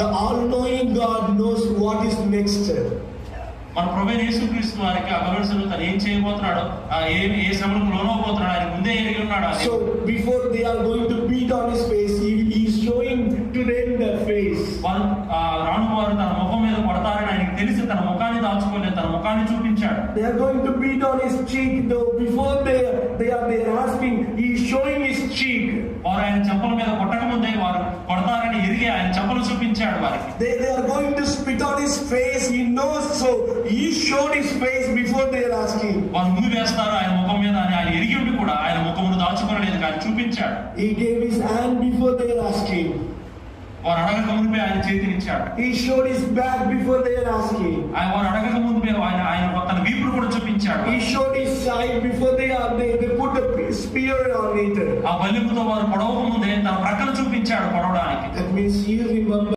The all-knowing God knows what is next. మన ప్రభువైన యేసుక్రీస్తు వారికి ఆ భవిష్యత్తులో తను ఏం చేయబోతున్నాడో, ఏ శ్రమలకు లోనవబోతున్నాడో ఆయన ముందే ఎరిగి ఉన్నాడు. So before they are going to beat on his face, he is showing to them the face. వారు రాను తన ముఖం మీద కొడతారని ఆయనకు తెలిసి తన ముఖాన్ని దాచుకోలేదు, తన ముఖాన్ని చూపించాడు. They are going to beat on his cheek, though before they are asking, he is showing his cheek. వారు ఆయన చెంపల మీద కొట్టక ముందే వారు కొడతారని ఎరిగి ఆయన చెంపలు చూపించాడు వారికి. They are going to spit on his face, he knows, so he showed his face before they are asking. వారు ముందు వేస్తారు ఆయన ముఖం మీద అని ఆయన ఎరిగి ఉండి కూడా ఆయన ముఖమును దాచుకోలేదు, ఆయన చూపించాడు. He gave his hand before they are asking. వారు అడగక ముందే ఆయన చేతినిచ్చాడు. He showed his back before they are asking. వారు అడగక ముందే ఆయన తన వీపును కూడా చూపించాడు. He showed his side before they put the spear on it. ఆ బలిముతో వారు పొడవక ముందే తన ప్రక్కన చూపించాడు పొడవడానికి. That means he remembered